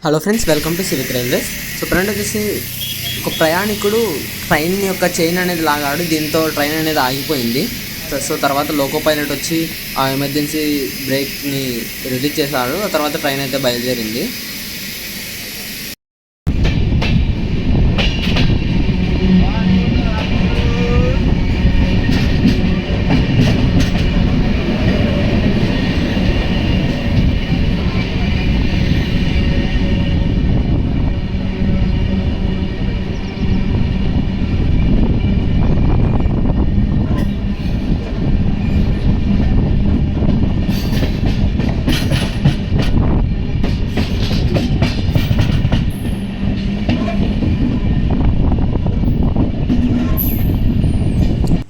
Hello friends, welcome to civic railways. So friend వచ్చేసి ఒక ప్రయాణికుడు train యొక్క చైన్ అనేది లాగాడు. దీంతో ట్రైన్ అనేది ఆగిపోయింది. సో తర్వాత లోకో పైలట్ వచ్చి ఆ ఎమర్జెన్సీ బ్రేక్ని రిలీజ్ చేశాడు. ఆ తర్వాత ట్రైన్ అయితే బయలుదేరింది.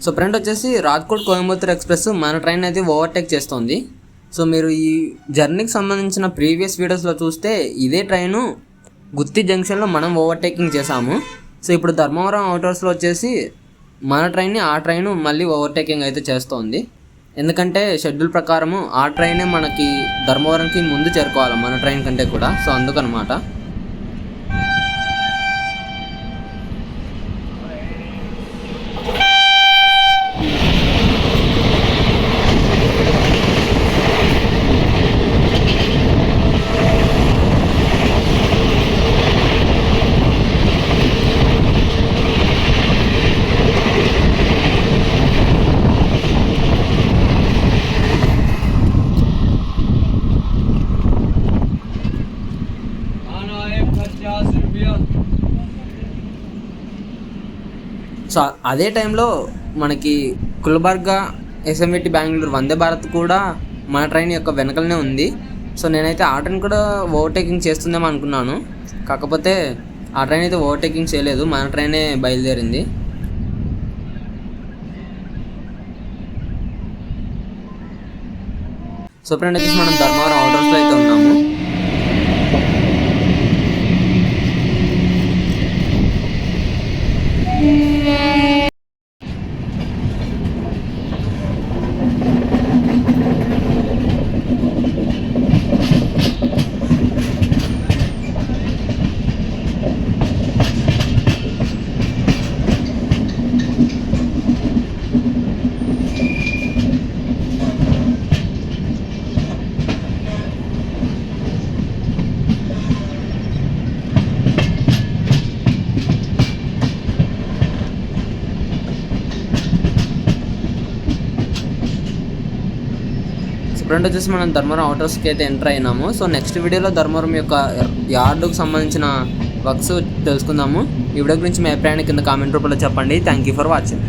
సో ఫ్రెండ్ వచ్చేసి రాజ్కోట్ కోయంబత్తూర్ ఎక్స్ప్రెస్ మన ట్రైన్ అయితే ఓవర్టేక్ చేస్తుంది. సో మీరు ఈ జర్నీకి సంబంధించిన ప్రీవియస్ వీడియోస్లో చూస్తే ఇదే ట్రైను గుత్తి జంక్షన్లో మనం ఓవర్టేకింగ్ చేసాము. సో ఇప్పుడు ధర్మవరం అవుటర్స్లో వచ్చేసి మన ట్రైన్ని ఆ ట్రైన్ మళ్ళీ ఓవర్టేకింగ్ అయితే చేస్తోంది. ఎందుకంటే షెడ్యూల్ ప్రకారము ఆ ట్రైనే మనకి ధర్మవరంకి ముందు చేరుకోవాలి మన ట్రైన్ కంటే కూడా. సో అందుకనమాట. సో అదే టైంలో మనకి గుల్బర్గా ఎస్ఎంవిటి బెంగళూరు వందే భారత్ కూడా మన ట్రైన్ యొక్క వెనకలనే ఉంది. సో నేనైతే ఆ ట్రైన్ కూడా ఓవర్టేకింగ్ చేస్తుందేమో అనుకున్నాను. కాకపోతే ఆ ట్రైన్ అయితే ఓవర్టేకింగ్ చేయలేదు, మన ట్రైనే బయలుదేరింది. సో ఫ్రెండ్ వచ్చేసి మనం ధర్మవరం అవుటర్స్లో అయితే ఉన్నాము. ఫ్రెండ్ వచ్చేసి మనం ధర్మవరం అవుటర్స్కి అయితే ఎంటర్ అయినాము. సో నెక్స్ట్ వీడియోలో ధర్మవరం యొక్క యార్డుకు సంబంధించిన వర్క్స్ తెలుసుకుందాము. ఈ వీడియో గురించి మీ అభిప్రాయాన్ని కింద కామెంట్ రూపంలో చెప్పండి. Thank you for watching.